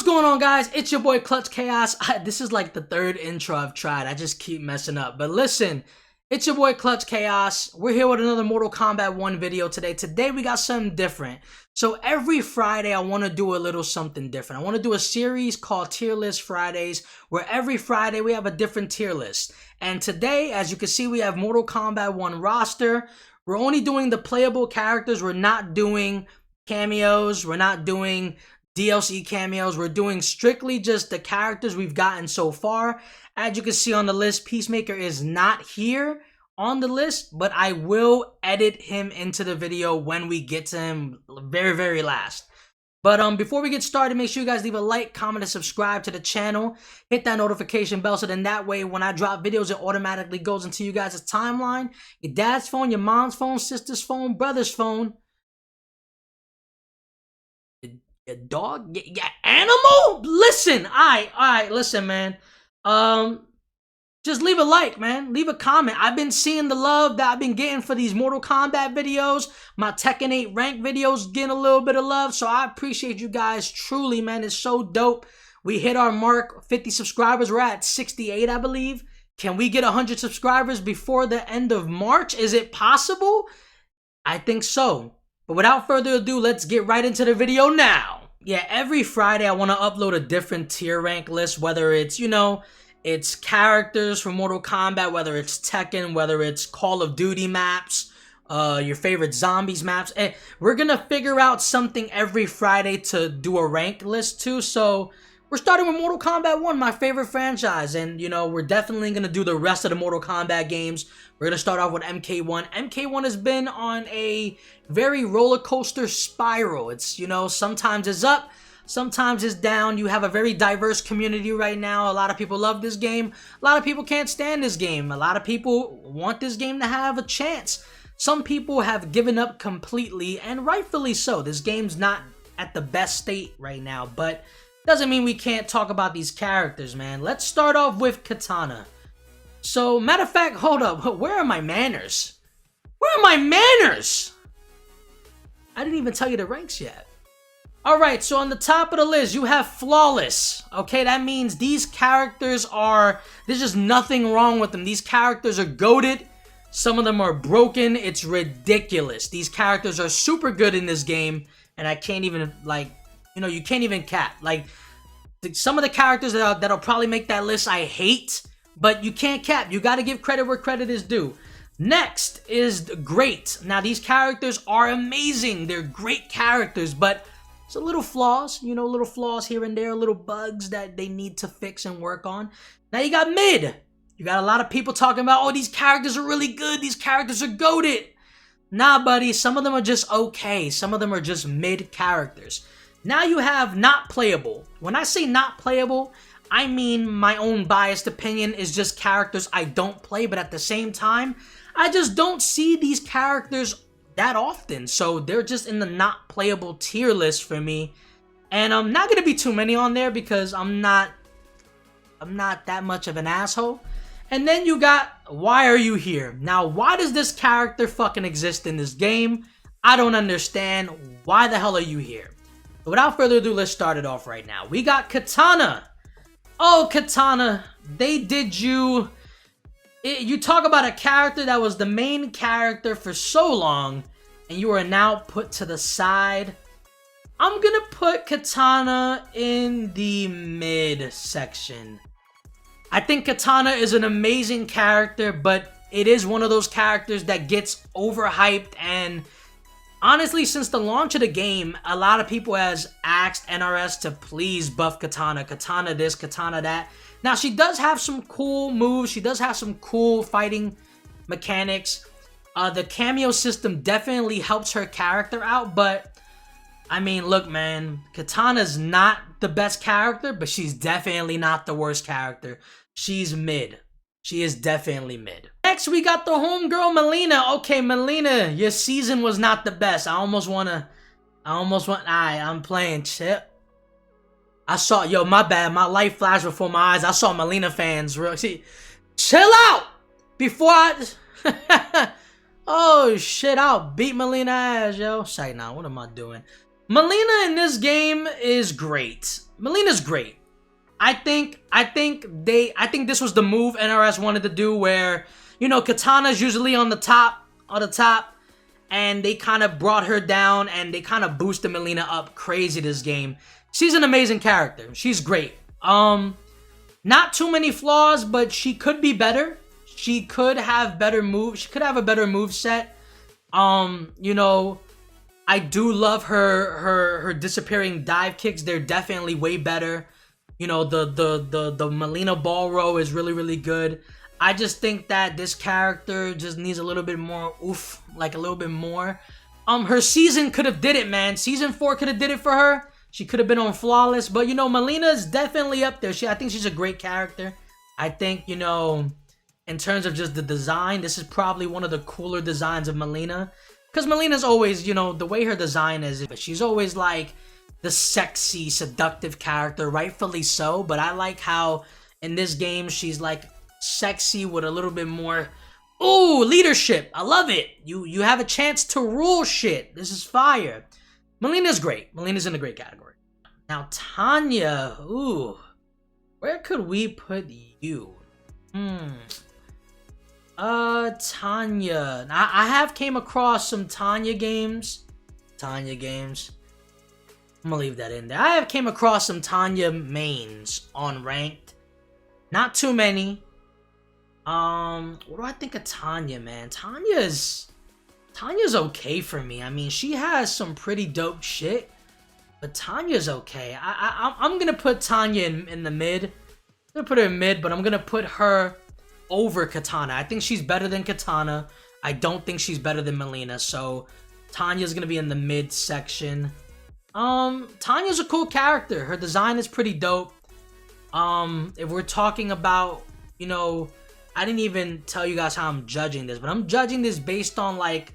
going on, guys? It's your boy Clutch Chaos. This is like the third intro I've tried. I just keep messing up. But listen, it's your boy Clutch Chaos. We're here with another Mortal Kombat 1 video today. Today we got something different. So every Friday I want to do a little something different. I want to do a series called Tier List Fridays, where every Friday we have a different tier list. And today, as you can see, we have Mortal Kombat 1 roster. We're only doing the playable characters. We're not doing cameos. We're not doing DLC cameos. We're doing strictly just the characters we've gotten so far. As you can see on the list, Peacemaker is not here on the list, but I will edit him into the video when we get to him very last. But before we get started, make sure you guys leave a like, comment, and subscribe to the channel. Hit that notification bell so then that way when I drop videos, it automatically goes into you guys' timeline. Your dad's phone, your mom's phone, sister's phone, brother's phone. Your dog? Your animal? Listen, alright, listen, man. Just leave a like, man. Leave a comment. I've been seeing the love that I've been getting for these Mortal Kombat videos. My Tekken 8 rank videos getting a little bit of love, so I appreciate you guys truly, man. It's so dope. We hit our mark, 50 subscribers. We're at 68, I believe. Can we get 100 subscribers before the end of March? Is it possible? I think so. But without further ado, let's get right into the video now. Yeah, every Friday I want to upload a different tier rank list, whether it's, you know, it's characters from Mortal Kombat, whether it's Tekken, whether it's Call of Duty maps, your favorite zombies maps. And we're going to figure out something every Friday to do a rank list to. So we're starting with Mortal Kombat 1, my favorite franchise. And, you know, we're definitely going to do the rest of the Mortal Kombat games. We're going to start off with MK1. MK1 has been on a very roller coaster spiral. It's, you know, sometimes it's up, sometimes it's down. You have a very diverse community right now. A lot of people love this game. A lot of people can't stand this game. A lot of people want this game to have a chance. Some people have given up completely, and rightfully so. This game's not at the best state right now, but doesn't mean we can't talk about these characters, man. Let's start off with Katana. So, matter of fact, hold up. Where are my manners? Where are my manners? I didn't even tell you the ranks yet. Alright, so on the top of the list, you have Flawless. Okay, that means these characters are... There's just nothing wrong with them. These characters are goated. Some of them are broken. It's ridiculous. These characters are super good in this game. And I can't even, like... You know, you can't even cap. Like, some of the characters that'll probably make that list I hate. But you can't cap. You gotta give credit where credit is due. Next is Great. Now, these characters are amazing. They're great characters, but it's a little flaws. You know, little flaws here and there, little bugs that they need to fix and work on. Now, you got Mid. You got a lot of people talking about, oh, these characters are really good. These characters are goated. Nah, buddy. Some of them are just okay. Some of them are just mid characters. Now you have Not Playable. When I say not playable, I mean my own biased opinion is just characters I don't play, but at the same time, I just don't see these characters that often. So they're just in the not playable tier list for me. And I'm not going to be too many on there because I'm not that much of an asshole. And then you got Why Are You Here? Now, why does this character fucking exist in this game? I don't understand. Why the hell are you here? But without further ado, let's start it off right now. We got Katana. Oh, Katana, they did you... You talk about a character that was the main character for so long, and you are now put to the side. I'm gonna put Katana in the mid section. I think Katana is an amazing character, but it is one of those characters that gets overhyped, and honestly, since the launch of the game, a lot of people has asked NRS to please buff Katana. Katana this, Katana that. Now, she does have some cool moves. She does have some cool fighting mechanics. The cameo system definitely helps her character out, but I mean, look, man, Katana's not the best character, but she's definitely not the worst character. She's mid. She is definitely mid. Next, we got the homegirl, Mileena. Okay, Mileena, your season was not the best. I'm playing Chip. I saw, yo, my bad. My life flashed before my eyes. I saw Mileena fans. See, chill out before I... Oh, shit, I'll beat Mileena ass, yo. Say, nah, what am I doing? Mileena in this game is great. Melina's great. I think this was the move NRS wanted to do, where, you know, Katana's usually on the top, and they kind of brought her down and they kind of boosted Mileena up crazy this game. She's an amazing character. She's great. Not too many flaws, but she could be better. She could have better moves. She could have a better move set. You know, I do love her disappearing dive kicks. They're definitely way better. You know, the Mileena ball row is really, really good. I just think that this character just needs a little bit more oof, like a little bit more. Her season could have did it, man. Season 4 could have did it for her. She could have been on Flawless, but, you know, Mileena is definitely up there. I think she's a great character. I think, you know, in terms of just the design, this is probably one of the cooler designs of Mileena. Because Melina's always, you know, the way her design is, she's always like the sexy, seductive character, rightfully so. But I like how in this game she's like sexy with a little bit more, ooh, leadership. I love it. You have a chance to rule shit. This is fire. Milena's great. Milena's in a great category. Now Tanya, ooh, where could we put you? Tanya. I have came across some Tanya games. I'm gonna leave that in there. I have came across some Tanya mains on ranked. Not too many. What do I think of Tanya, man? Tanya's okay for me. I mean, she has some pretty dope shit, but Tanya's okay. I'm gonna put Tanya in the mid. I'm gonna put her in mid, but I'm gonna put her over Katana. I think she's better than Katana. I don't think she's better than Mileena, so Tanya's gonna be in the mid section. Tanya's a cool character. Her design is pretty dope. If we're talking about, you know, I didn't even tell you guys how I'm judging this, but I'm judging this based on like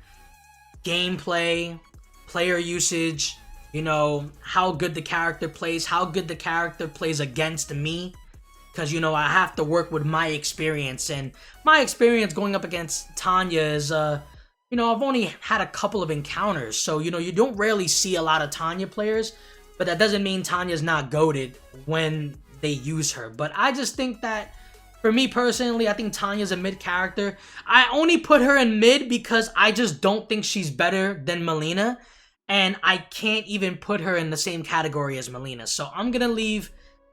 gameplay, player usage, you know, how good the character plays, against me. Because, you know, I have to work with my experience. And my experience going up against Tanya is, you know, I've only had a couple of encounters. So, you know, you don't rarely see a lot of Tanya players. But that doesn't mean Tanya's not goated when they use her. But I just think that, for me personally, I think Tanya's a mid character. I only put her in mid because I just don't think she's better than Mileena. And I can't even put her in the same category as Mileena. So I'm going to leave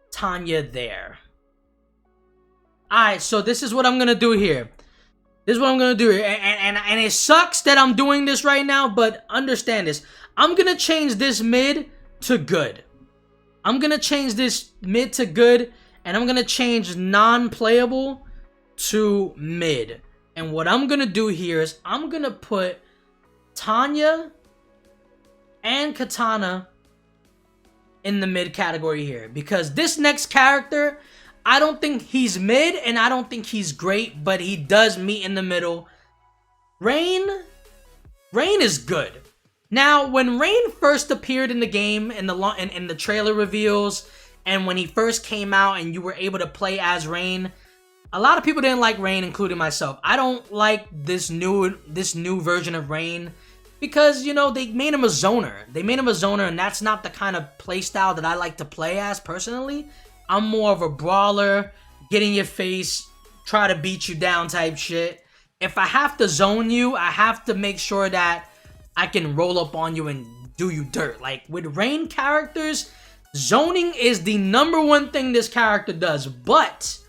Tanya there. Alright, so this is what I'm gonna do here. And it sucks that I'm doing this right now, but understand this. I'm gonna change this mid to good. And I'm gonna change non-playable to mid. And what I'm gonna do here is I'm gonna put Tanya and Katana in the mid category here. Because this next character, I don't think he's mid, and I don't think he's great, but he does meet in the middle. Rain is good. Now, when Rain first appeared in the game, in the trailer reveals, and when he first came out and you were able to play as Rain, a lot of people didn't like Rain, including myself. I don't like this new version of Rain because, you know, they made him a zoner. And that's not the kind of playstyle that I like to play as personally. I'm more of a brawler, get in your face, try to beat you down type shit. If I have to zone you, I have to make sure that I can roll up on you and do you dirt. Like, with Rain characters, zoning is the #1 thing this character does. But,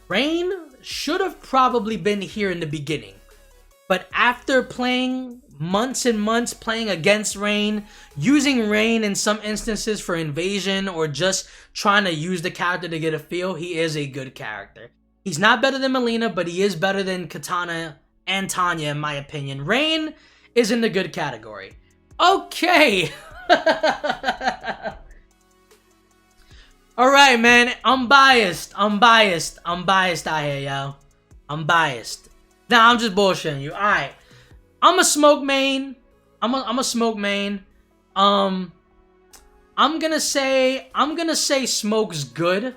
Rain should have probably been here in the beginning. But after playing months and months playing against Rain, using Rain in some instances for invasion or just trying to use the character to get a feel, he is a good character. He's not better than Mileena, but he is better than Katana and Tanya in my opinion. Rain is in the good category. Okay. Alright, man. I'm biased out here, yo. I'm biased. Nah, I'm just bullshitting you. Alright. I'm a smoke main. I'm a smoke main. I'm gonna say Smoke's good.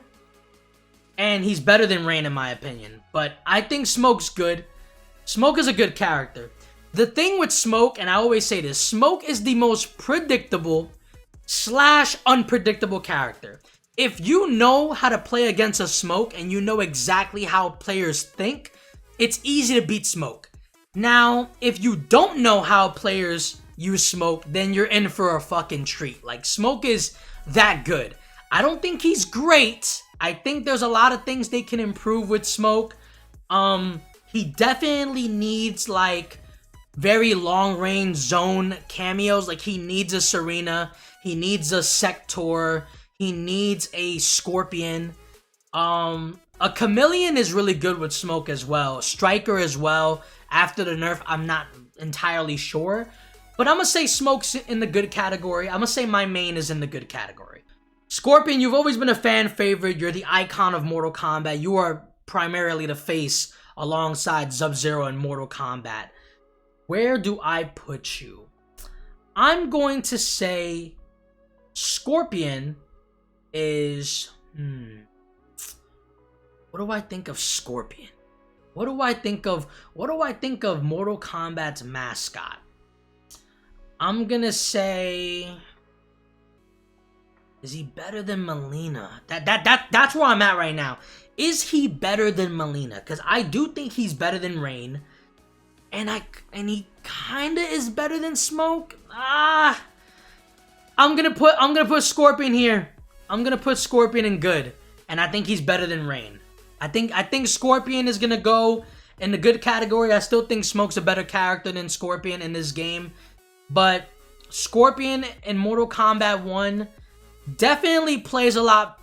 And he's better than Rain in my opinion. But I think Smoke's good. Smoke is a good character. The thing with Smoke, and I always say this, Smoke is the most predictable / unpredictable character. If you know how to play against a Smoke and you know exactly how players think, it's easy to beat Smoke. Now, if you don't know how players use Smoke, then you're in for a fucking treat. Like, Smoke is that good. I don't think he's great. I think there's a lot of things they can improve with Smoke. He definitely needs, like, very long-range zone cameos. Like, he needs a Serena. He needs a Sector. He needs a Scorpion. A Chameleon is really good with Smoke as well. Striker as well. After the nerf, I'm not entirely sure. But I'm going to say Smoke's in the good category. I'm going to say my main is in the good category. Scorpion, you've always been a fan favorite. You're the icon of Mortal Kombat. You are primarily the face alongside Sub-Zero in Mortal Kombat. Where do I put you? I'm going to say Scorpion is... What do I think of Scorpion? What do I think of Mortal Kombat's mascot? I'm gonna say... Is he better than Mileena? That's where I'm at right now. Is he better than Mileena? Because I do think he's better than Rain. And he kinda is better than Smoke. I'm gonna put Scorpion here. I'm gonna put Scorpion in good. And I think he's better than Rain. I think Scorpion is gonna go in the good category. I still think Smoke's a better character than Scorpion in this game. But Scorpion in Mortal Kombat 1 definitely plays a lot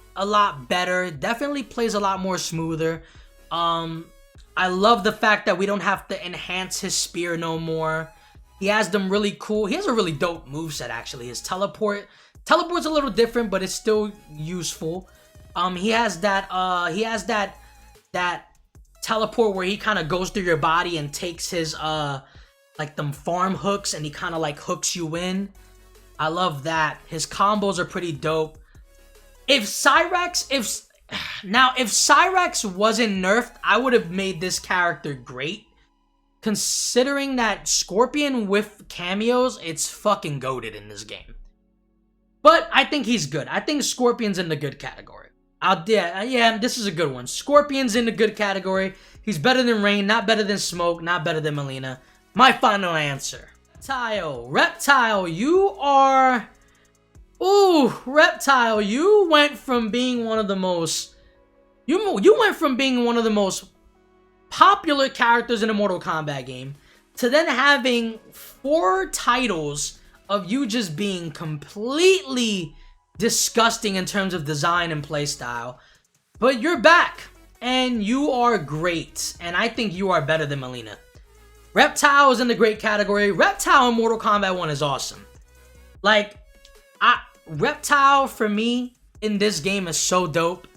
better. Definitely plays a lot more smoother. I love the fact that we don't have to enhance his spear no more. He has them really cool. He has a really dope moveset actually. His teleport's a little different, but it's still useful. He has that teleport where he kind of goes through your body and takes his like them farm hooks and he kind of like hooks you in. I love that. His combos are pretty dope. If Cyrex wasn't nerfed, I would have made this character great. Considering that Scorpion with cameos, it's fucking goated in this game. But I think he's good. I think Scorpion's in the good category. Yeah, this is a good one. Scorpion's in the good category. He's better than Rain, not better than Smoke, not better than Mileena. My final answer. Reptile, you are... Ooh, Reptile, you went from being one of the most... You went from being one of the most popular characters in a Mortal Kombat game to then having 4 titles of you just being completely disgusting in terms of design and playstyle. But you're back, and you are great, and I think you are better than Mileena. Reptile is in the great category. Reptile in Mortal Kombat 1 is awesome. Like, Reptile for me in this game is so dope.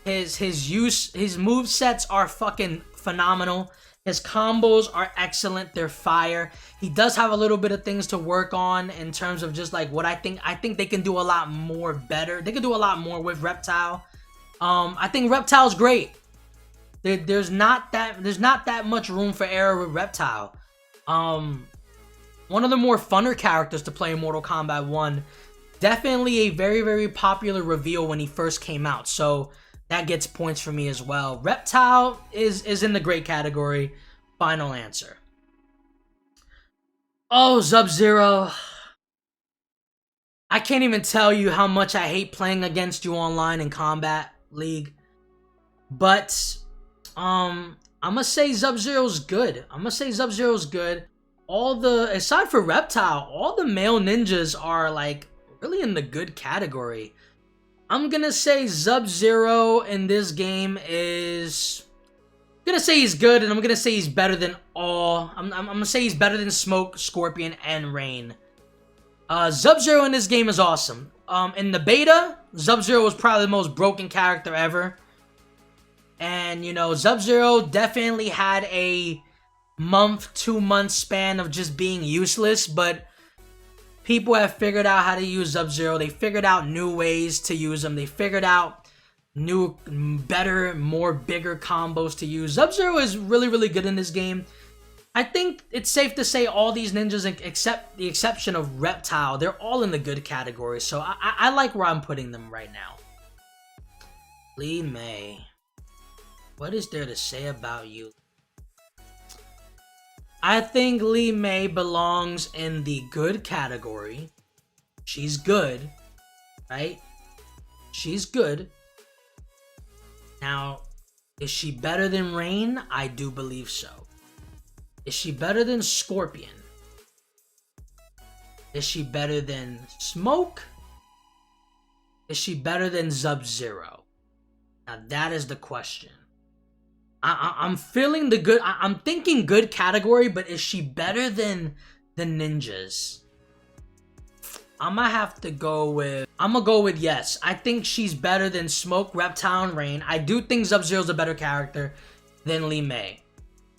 His movesets are fucking phenomenal. His combos are excellent. They're fire. He does have a little bit of things to work on in terms of just like what I think they can do a lot more better. They can do a lot more with Reptile. I think Reptile's great. There's not that much room for error with Reptile. One of the more funner characters to play in Mortal Kombat 1. Definitely a very, very popular reveal when he first came out. So that gets points for me as well. Reptile is in the great category. Final answer. Oh, Sub-Zero. I can't even tell you how much I hate playing against you online in Combat League. But I'm gonna say Sub-Zero's good. Aside for Reptile, all the male ninjas are like really in the good category. I'm gonna say Sub-Zero in this game is... I'm gonna say he's good, and I'm gonna say he's better than all... I'm gonna say he's better than Smoke, Scorpion, and Rain. Sub-Zero in this game is awesome. In the beta, Sub-Zero was probably the most broken character ever. And, you know, Sub-Zero definitely had a 2-month span of just being useless, but... people have figured out how to use Sub-Zero. They figured out new ways to use them. They figured out new, better, bigger combos to use. Sub-Zero is really, really good in this game. I think it's safe to say all these ninjas, except the exception of Reptile, they're all in the good category. So I like where I'm putting them right now. Li Mei. What is there to say about you? I think Li Mei belongs in the good category. She's good, right? She's good. Now, is she better than Rain? I do believe so. Is she better than Scorpion? Is she better than Smoke? Is she better than Sub-Zero? Now that is the question. I'm feeling the good. I'm thinking good category, but is she better than the ninjas? I'm gonna go with yes. I think she's better than Smoke, Reptile, and Rain. I do think Sub-Zero's a better character than Li Mei.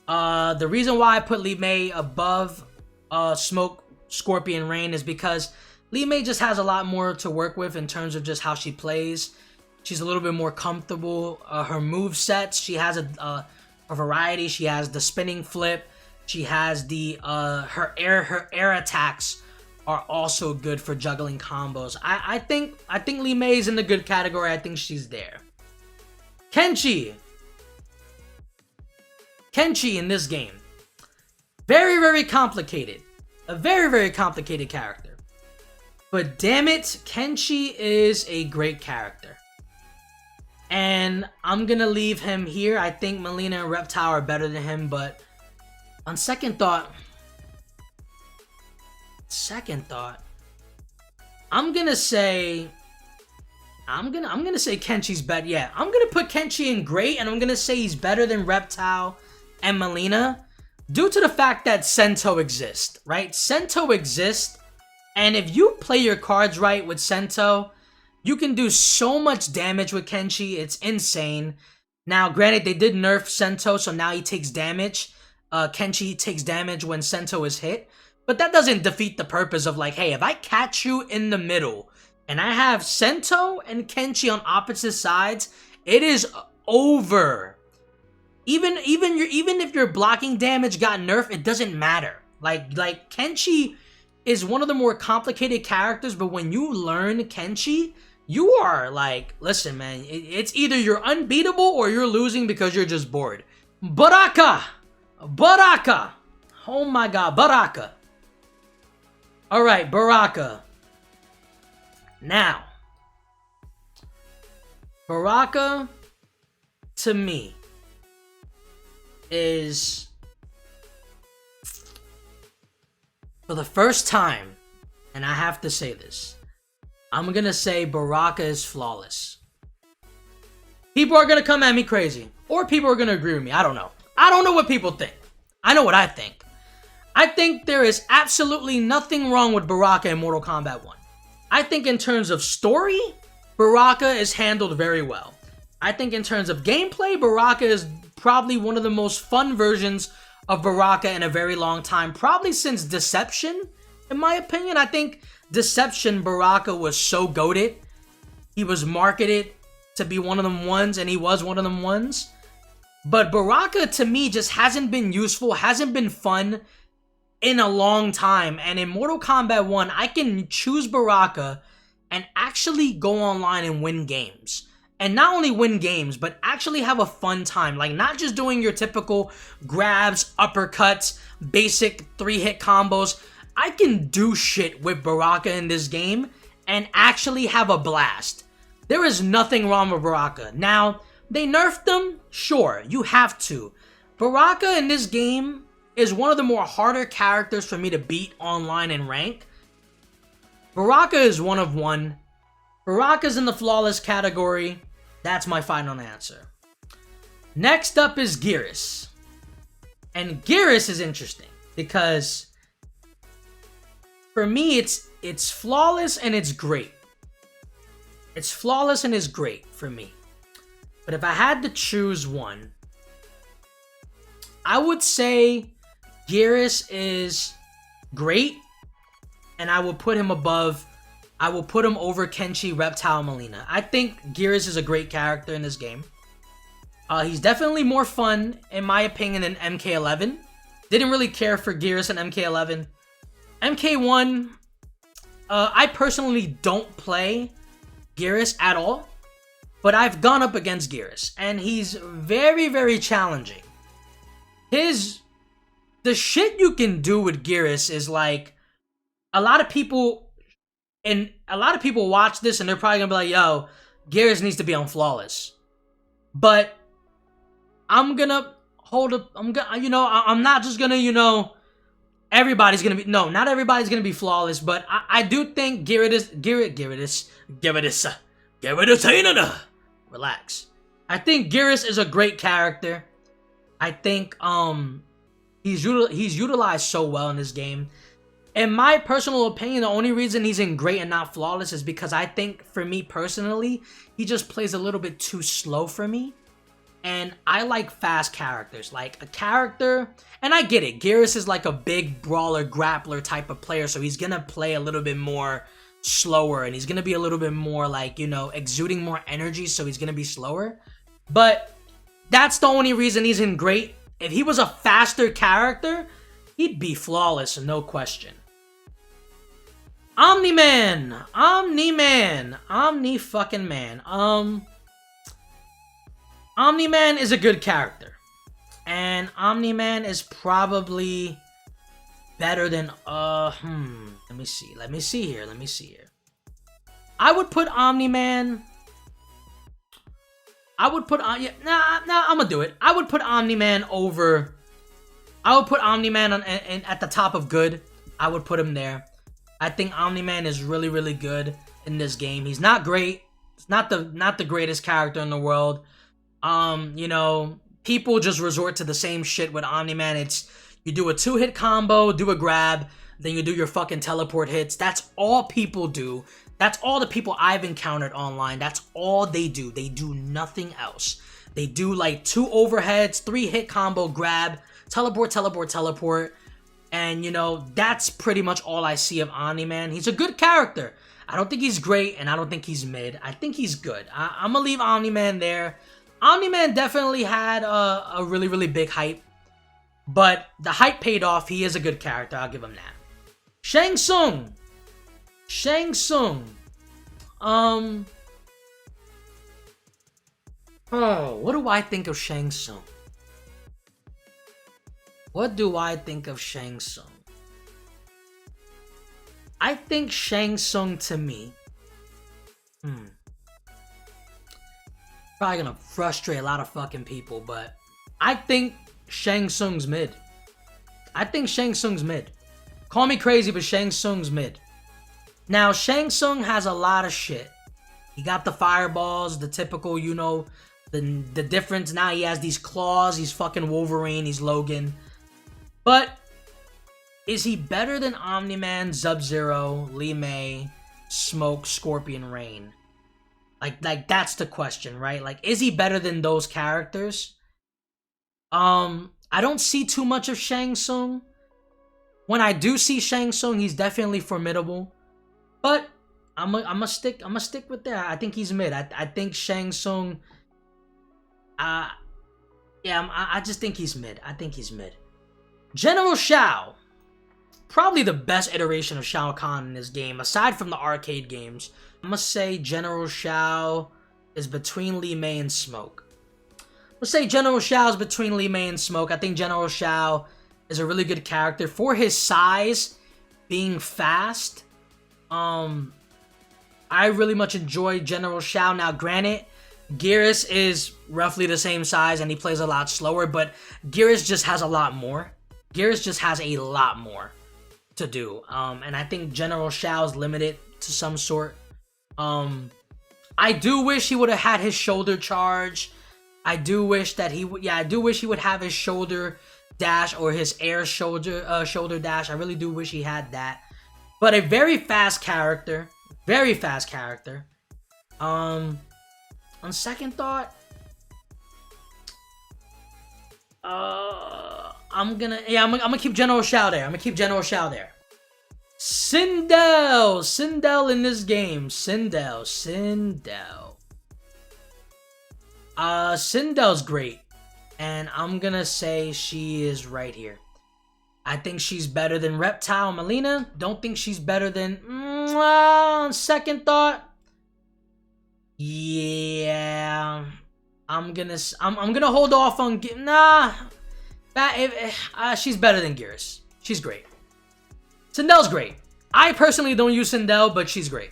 The reason why I put Li Mei above Smoke, Scorpion, Rain is because Li Mei just has a lot more to work with in terms of just how she plays. She's a little bit more comfortable. Her move sets, she has a variety. She has the spinning flip. She has the her air attacks are also good for juggling combos. I think Li Mei is in the good category. I think she's there. Kenshi in this game, very complicated. A very complicated character. But damn it, Kenshi is a great character. And I'm gonna leave him here. I think Mileena and Reptile are better than him, but on second thought, I'm gonna say Kenshi's better. Yeah, I'm gonna put Kenshi in great, and I'm gonna say he's better than Reptile and Mileena due to the fact that Sento exists, right? Sento exists, and if you play your cards right with Sento, you can do so much damage with Kenshi. It's insane. Now, granted, they did nerf Sento, so now he takes damage. Kenshi takes damage when Sento is hit, but that doesn't defeat the purpose of like, hey, if I catch you in the middle and I have Sento and Kenshi on opposite sides, it is over. Even if your blocking damage got nerfed, it doesn't matter. Like Kenshi is one of the more complicated characters, but when you learn Kenshi, you are like, listen, man, it's either you're unbeatable or you're losing because you're just bored. Baraka! Oh my god, Baraka. Alright, Baraka. Now, Baraka, to me, is, for the first time, and I have to say this, I'm gonna say Baraka is flawless. People are gonna come at me crazy, or people are gonna agree with me. I don't know. I don't know what people think. I know what I think. I think there is absolutely nothing wrong with Baraka in Mortal Kombat 1. I think in terms of story, Baraka is handled very well. I think in terms of gameplay, Baraka is probably one of the most fun versions of Baraka in a very long time. Probably since Deception, in my opinion. I think Deception, Baraka was so goated. He was marketed to be one of them ones, and he was one of them ones. But Baraka, to me, just hasn't been useful, hasn't been fun in a long time. And in Mortal Kombat 1, I can choose Baraka and actually go online and win games. And not only win games, but actually have a fun time. Like, not just doing your typical grabs, uppercuts, basic 3-hit combos. I can do shit with Baraka in this game and actually have a blast. There is nothing wrong with Baraka. Now, they nerfed them? Sure, you have to. Baraka in this game is one of the more harder characters for me to beat online and rank. Baraka is one of one. Baraka's in the flawless category. That's my final answer. Next up is Geras. And Geras is interesting because for me it's flawless and it's great. It's flawless and it's great for me. But if I had to choose one, I would say Geras is great, and I would put him over Kenshi, Reptile, Mileena. I think Geras is a great character in this game. He's definitely more fun, in my opinion, than MK11. Didn't really care for Geras and MK11. MK1, I personally don't play Geras at all, but I've gone up against Geras, and he's very, very challenging. The shit you can do with Geras is like, a lot of people watch this and they're probably gonna be like, yo, Geras needs to be on flawless. But I'm gonna I'm not just gonna, everybody's gonna be, no, not everybody's gonna be flawless, but I do think relax. I think Geras is a great character. I think he's utilized so well in this game. In my personal opinion, the only reason he's in great and not flawless is because I think, for me personally, he just plays a little bit too slow for me. And I like fast characters. Like a character, and I get it, Geras is like a big brawler, grappler type of player, so he's gonna play a little bit more slower, and he's gonna be a little bit more like, exuding more energy, so he's gonna be slower. But that's the only reason he's in great. If he was a faster character, he'd be flawless, no question. Omni-Man, Omni-fucking-Man. Omni-Man is a good character, and Omni-Man is probably better than, let me see here. I would put Omni-Man, I'm gonna do it. I would put Omni-Man at the top of good. I would put him there. I think Omni-Man is really, really good in this game. He's not great. It's not the greatest character in the world. People just resort to the same shit with Omni-Man. It's, you do a 2-hit combo, do a grab, then you do your fucking teleport hits. That's all people do. That's all the people I've encountered online. That's all they do. They do nothing else. They do like 2 overheads, 3-hit combo, grab, teleport. And, that's pretty much all I see of Omni-Man. He's a good character. I don't think he's great, and I don't think he's mid. I think he's good. I'm gonna leave Omni-Man there. Omni-Man definitely had a really, really big hype. But the hype paid off. He is a good character. I'll give him that. Shang Tsung. What do I think of Shang Tsung? I think Shang Tsung, to me, probably gonna frustrate a lot of fucking people, but I think Shang Tsung's mid. Call me crazy, but Shang Tsung's mid. Now, Shang Tsung has a lot of shit. He got the fireballs, the typical, the difference. Now he has these claws. He's fucking Wolverine. He's Logan. But is he better than Omni-Man, Sub-Zero, Mei, Smoke, Scorpion, Rain? Like that's the question, right? Like, is he better than those characters? I don't see too much of Shang Tsung. When I do see Shang Tsung, he's definitely formidable. But I'm gonna stick with that. I think he's mid. I think Shang Tsung. I just think he's mid. General Shao, probably the best iteration of Shao Kahn in this game, aside from the arcade games. I'm gonna say General Shao is between Mei and Smoke. I think General Shao is a really good character for his size, being fast. I really much enjoy General Shao. Now, granted, Geras is roughly the same size and he plays a lot slower, but Geras just has a lot more. To do. And I think General Shao's limited to some sort. I do wish he would have had his shoulder charge. I do wish he would have his shoulder dash or his air shoulder dash. I really do wish he had that. But a very fast character. On second thought, I'm gonna keep General Shao there. Sindel in this game. Sindel's great. And I'm gonna say she is right here. I think she's better than Reptile and Mileena. Don't think she's better than... second thought. Yeah. I'm gonna hold off on... she's better than Geras. She's great. Sindel's great. I personally don't use Sindel, but she's great.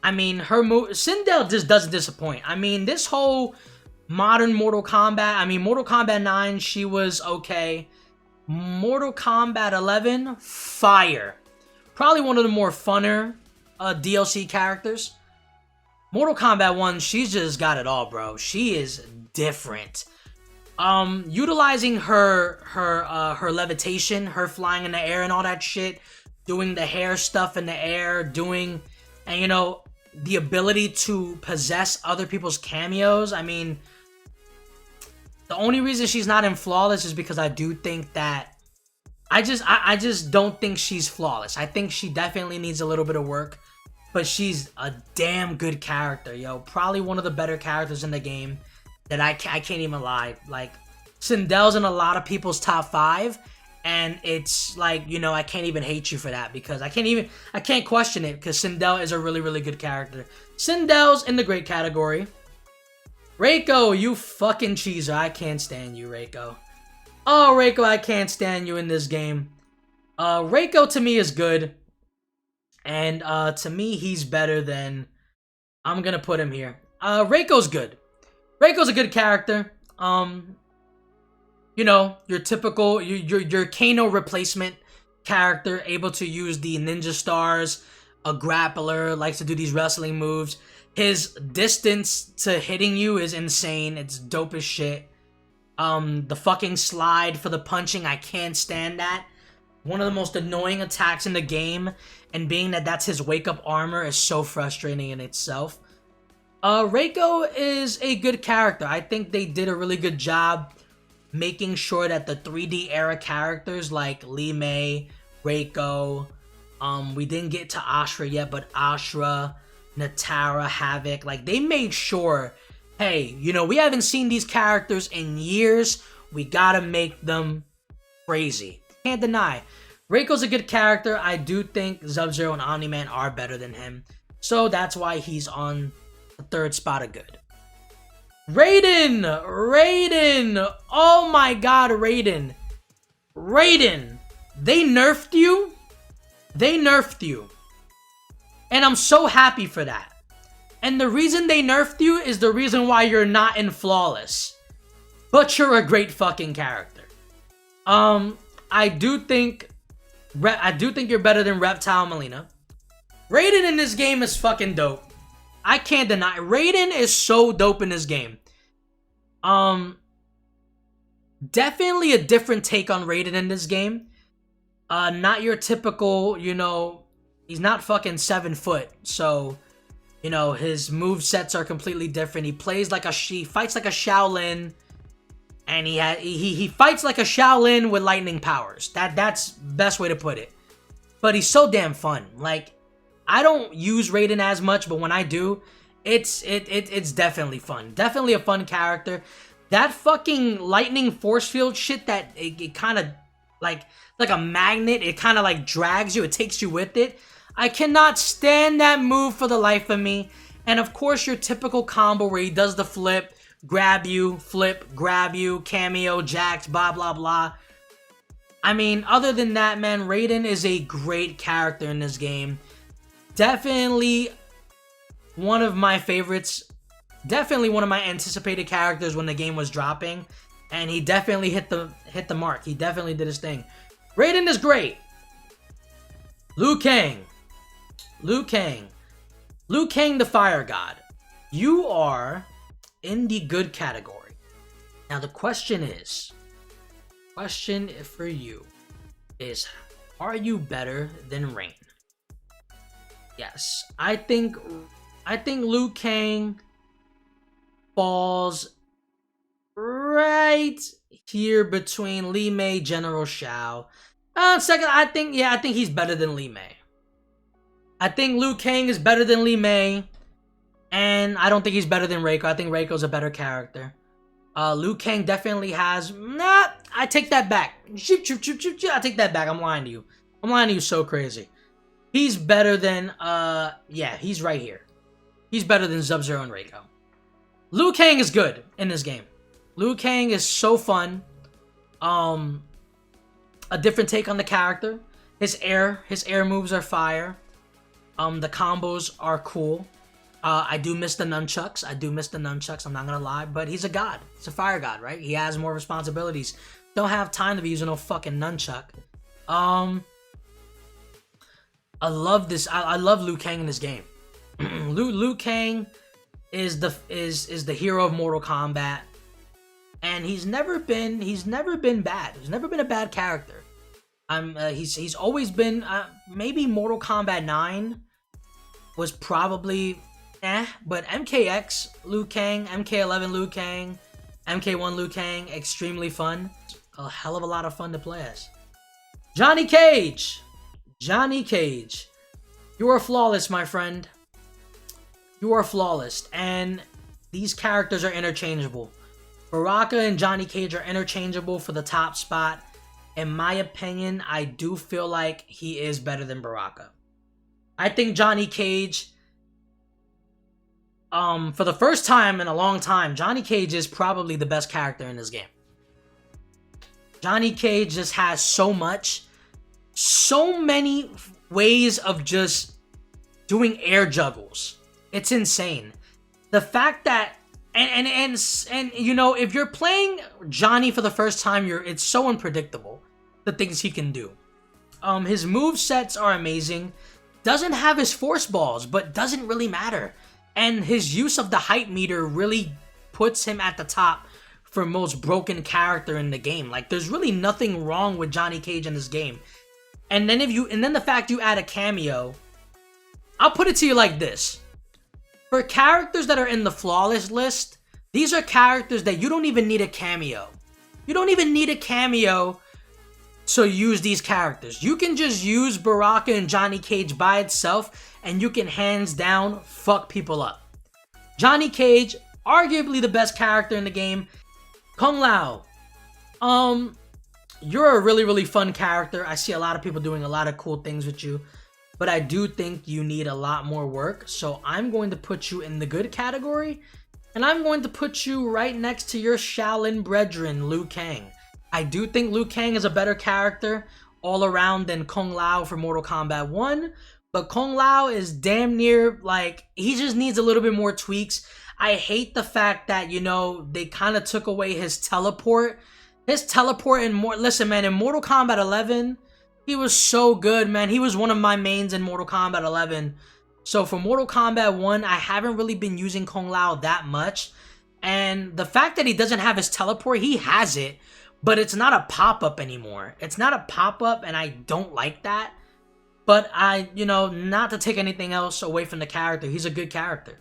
I mean, her move... Sindel just doesn't disappoint. I mean, this whole modern Mortal Kombat... I mean, Mortal Kombat 9, she was okay. Mortal Kombat 11, fire. Probably one of the more funner DLC characters. Mortal Kombat 1, she's just got it all, bro. She is different. Utilizing her levitation, her flying in the air and all that shit, doing the hair stuff in the air, and you know, the ability to possess other people's cameos. I mean, the only reason she's not in Flawless is because I do think that I just don't think she's flawless. I think she definitely needs a little bit of work, but she's a damn good character, yo. Probably one of the better characters in the game that I can't even lie. Like, Sindel's in a lot of people's top 5, and it's like, you know, I can't even hate you for that because I can't question it because Sindel is a really, really good character. Sindel's in the great category. Reiko, you fucking cheeser. I can't stand you, Reiko. Oh, Reiko, I can't stand you in this game. Reiko to me is good. And to me, he's better than... I'm gonna put him here. Reiko's good. Reiko's a good character. You know, your typical... Your Kano replacement character, able to use the ninja stars, a grappler, likes to do these wrestling moves. His distance to hitting you is insane. It's dope as shit. The fucking slide for the punching, I can't stand that. One of the most annoying attacks in the game, and being that that's his wake-up armor is so frustrating in itself. Reiko is a good character. I think they did a really good job making sure that the 3D era characters like Mei, Reiko, we didn't get to Ashrah yet, but Ashrah, Nitara, Havik, like they made sure, hey, you know, we haven't seen these characters in years. We gotta make them crazy. Can't deny. Reiko's a good character. I do think Sub-Zero and Omni-Man are better than him. So that's why he's on the 3rd spot of good. Raiden! Raiden! Oh my god, Raiden. Raiden! They nerfed you? They nerfed you. And I'm so happy for that. And the reason they nerfed you is the reason why you're not in Flawless. But you're a great fucking character. I do think you're better than Reptile and Mileena. Raiden in this game is fucking dope. I can't deny. Raiden is so dope in this game. Definitely a different take on Raiden in this game. Not your typical, you know, he's not fucking 7 foot. So, you know, his movesets are completely different. He plays like he fights like a Shaolin. And he fights like a Shaolin with lightning powers. That's best way to put it. But he's so damn fun. Like, I don't use Raiden as much, but when I do, it's definitely fun. Definitely a fun character. That fucking lightning force field shit that it kind of like a magnet. It kind of like drags you. It takes you with it. I cannot stand that move for the life of me. And of course, your typical combo where he does the flip. Grab you, flip, grab you, cameo, jacks, blah, blah, blah. I mean, other than that, man, Raiden is a great character in this game. Definitely one of my favorites. Definitely one of my anticipated characters when the game was dropping. And he definitely hit the mark. He definitely did his thing. Raiden is great. Liu Kang. Liu Kang. Liu Kang, the Fire God. You are in the good category. Now the question for you is, are you better than Rain? Yes, I think Liu Kang falls right here between Mei, General Shao. Second, I think he's better than Mei. I think Liu Kang is better than Mei. And I don't think he's better than Reiko. I think Reiko's a better character. Liu Kang definitely has... Nah, I take that back. I take that back. I'm lying to you. I'm lying to you so crazy. He's better than... yeah, he's right here. He's better than Sub-Zero and Reiko. Liu Kang is good in this game. Liu Kang is so fun. A different take on the character. His air moves are fire. The combos are cool. I do miss the nunchucks. I'm not gonna lie, but he's a god. He's a fire god, right? He has more responsibilities. Don't have time to be using no fucking nunchuck. I love this. I love Liu Kang in this game. Liu Kang is the hero of Mortal Kombat, and he's never been bad. He's never been a bad character. He's always been maybe Mortal Kombat 9 was probably but MKX Liu Kang, MK11 Liu Kang, MK1 Liu Kang, extremely fun. A hell of a lot of fun to play as. Johnny Cage. You are flawless, my friend. You are flawless, and these characters are interchangeable. Baraka and Johnny Cage are interchangeable for the top spot. In my opinion, I do feel like he is better than Baraka. I think Johnny Cage, for the first time in a long time, Johnny Cage is probably the best character in this game. Johnny Cage just has so many ways of just doing air juggles. It's insane. The fact that and you know, if you're playing Johnny for the first time, it's so unpredictable the things he can do. His move sets are amazing. Doesn't have his force balls, but doesn't really matter. And his use of the height meter really puts him at the top for most broken character in the game. Like, there's really nothing wrong with Johnny Cage in this game. And then the fact you add a cameo, I'll put it to you like this. For characters that are in the flawless list, these are characters that you don't even need a cameo. You don't even need a cameo to use these characters. You can just use Baraka and Johnny Cage by itself, and you can hands down fuck people up. Johnny Cage, arguably the best character in the game. Kung Lao, you're a really, really fun character. I see a lot of people doing a lot of cool things with you, but I do think you need a lot more work. So I'm going to put you in the good category, and I'm going to put you right next to your Shaolin brethren, Liu Kang. I do think Liu Kang is a better character all around than Kung Lao for Mortal Kombat 1, but Kung Lao is damn near, like, he just needs a little bit more tweaks. I hate the fact that, you know, they kind of took away his teleport. His teleport in listen, man, in Mortal Kombat 11, he was so good, man. He was one of my mains in Mortal Kombat 11. So for Mortal Kombat 1, I haven't really been using Kung Lao that much. And the fact that he doesn't have his teleport, he has it, but it's not a pop-up anymore. It's not a pop-up, and I don't like that. But you know, not to take anything else away from the character, he's a good character.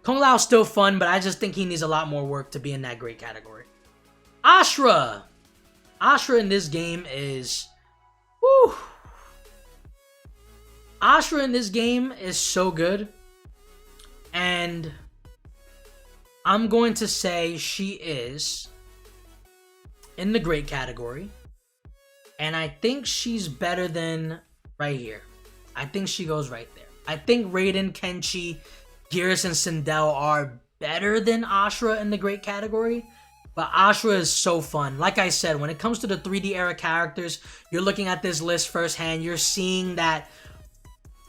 Kung Lao's still fun, but I just think he needs a lot more work to be in that great category. Ashrah. Ashrah in this game is... woo. Ashrah in this game is so good. And I'm going to say she is in the great category. And I think she's better than right here. I think she goes right there. I think Raiden, Kenshi, Geras, and Sindel are better than Ashrah in the great category. But Ashrah is so fun. Like I said, when it comes to the 3D era characters, you're looking at this list firsthand. You're seeing that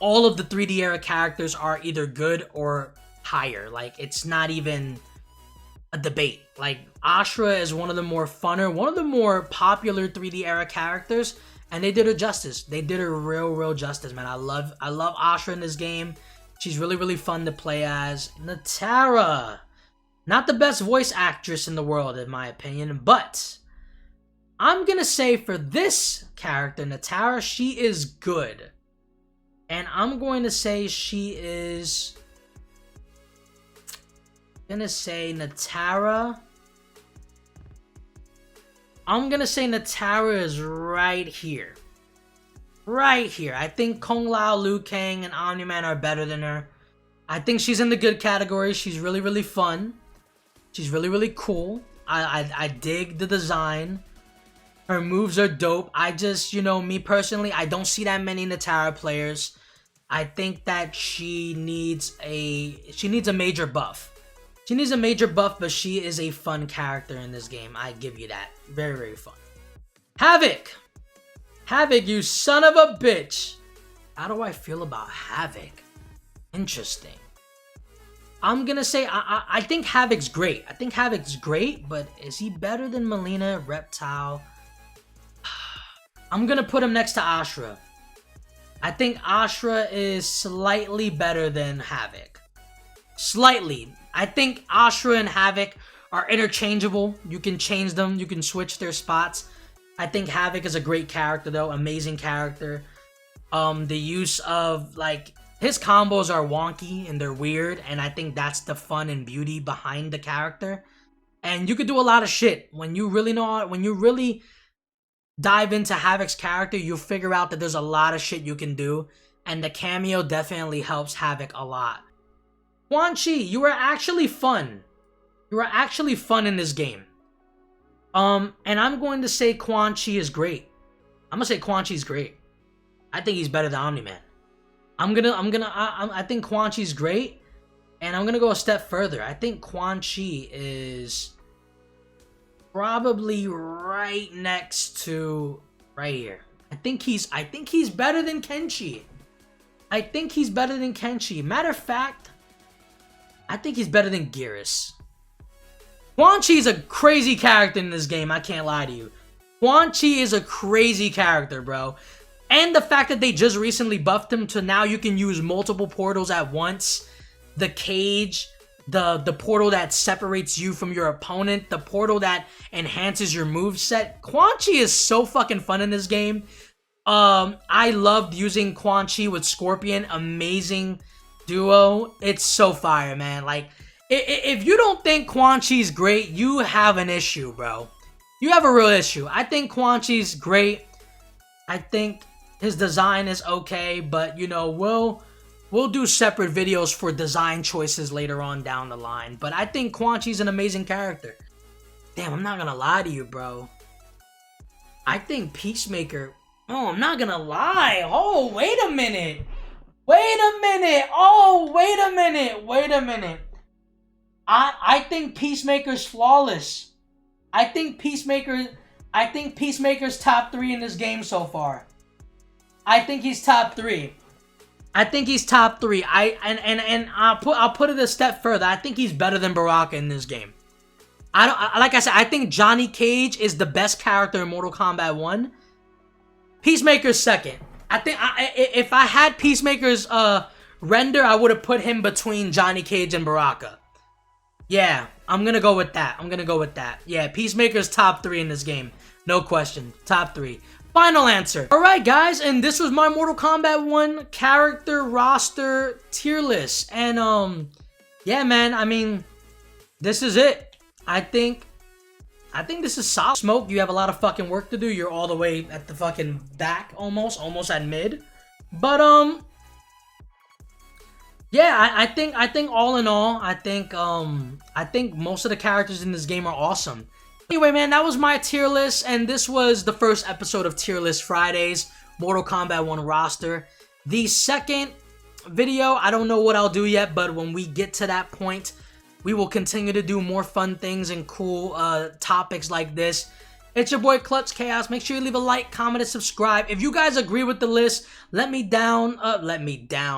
all of the 3D era characters are either good or higher. Like, it's not even a debate. Like, Ashrah is one of the more funner, one of the more popular 3D era characters, and they did her justice. They did her real justice, man. I love Ashrah in this game. She's really, really fun to play as. Nitara. Not the best voice actress in the world, in my opinion, but I'm gonna say for this character, Nitara, she is good. And I'm going to say she is... I'm gonna say Nitara is right here. Right here. I think Kung Lao, Liu Kang, and Omni-Man are better than her. I think she's in the good category. She's really, really fun. She's really, really cool. I dig the design. Her moves are dope. I just, you know, me personally, I don't see that many Nitara players. I think that she needs a major buff. She needs a major buff, but she is a fun character in this game. I give you that. Very, very fun. Havik! Havik, you son of a bitch! How do I feel about Havik? Interesting. I'm gonna say, I think Havik's great. I think Havik's great, but is he better than Mileena, Reptile? I'm gonna put him next to Ashrah. I think Ashrah is slightly better than Havik. Slightly. I think Ashrah and Havik are interchangeable. You can change them. You can switch their spots. I think Havik is a great character, though. Amazing character. The use of, like, his combos are wonky and they're weird, and I think that's the fun and beauty behind the character. And you could do a lot of shit. When you really dive into Havik's character, you'll figure out that there's a lot of shit you can do, and the cameo definitely helps Havik a lot. Quan Chi, you are actually fun. You are actually fun in this game. And I'm going to say Quan Chi is great. I'm gonna say Quan Chi's great. I think he's better than Omni-Man. I think Quan Chi's great, and I'm gonna go a step further. I think Quan Chi is probably right next to right here. I think he's better than Kenshi. I think he's better than Kenshi. Matter of fact, I think he's better than Geras. Quan Chi is a crazy character in this game. I can't lie to you. Quan Chi is a crazy character, bro. And the fact that they just recently buffed him to now you can use multiple portals at once. The cage, the portal that separates you from your opponent, the portal that enhances your moveset. Quan Chi is so fucking fun in this game. I loved using Quan Chi with Scorpion. Amazing duo. It's so fire, man. Like, if you don't think Quan Chi's great, you have an issue, bro. You have a real issue. I think Quan Chi's great. I think his design is okay, but, you know, we'll do separate videos for design choices later on down the line. But I think Quan Chi's an amazing character. Damn, I'm not gonna lie to you, bro. I think Peacemaker... Oh, I'm not gonna lie. Oh, wait a minute. Wait a minute. Oh, wait a minute. Wait a minute. I think Peacemaker's flawless. I think Peacemaker's top 3 in this game so far. I think he's top 3. I think he's top 3. I'll put it a step further. I think he's better than Baraka in this game. Like I said, I think Johnny Cage is the best character in Mortal Kombat 1. Peacemaker's second. I think if I had Peacemaker's render, I would have put him between Johnny Cage and Baraka. Yeah, I'm gonna go with that. I'm gonna go with that. Yeah, Peacemaker's top 3 in this game. No question. Top 3. Final answer. Alright, guys, and this was my Mortal Kombat 1 character roster tier list. And, yeah, man, I mean, this is it. I think this is solid. Smoke, you have a lot of fucking work to do. You're all the way at the fucking back, almost at mid. But, yeah, I think all in all, I think most of the characters in this game are awesome. Anyway, man, that was my tier list, and this was the first episode of Tier List Fridays, Mortal Kombat 1 roster. The second video, I don't know what I'll do yet, but when we get to that point, we will continue to do more fun things and cool topics like this. It's your boy Clutch Chaos. Make sure you leave a like, comment, and subscribe. If you guys agree with the list, let me down.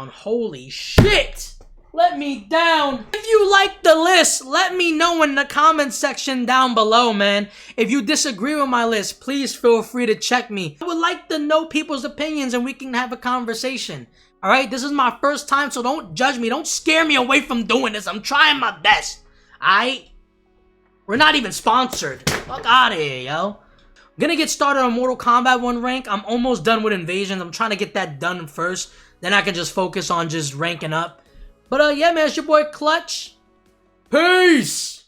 Holy shit! Let me down. If you like the list, let me know in the comment section down below, man. If you disagree with my list, please feel free to check me. I would like to know people's opinions and we can have a conversation. Alright, this is my first time, so don't judge me. Don't scare me away from doing this. I'm trying my best. We're not even sponsored. Fuck out of here, yo. I'm gonna get started on Mortal Kombat 1 rank. I'm almost done with Invasions. I'm trying to get that done first. Then I can just focus on just ranking up. But yeah, man, it's your boy Clutch. Peace!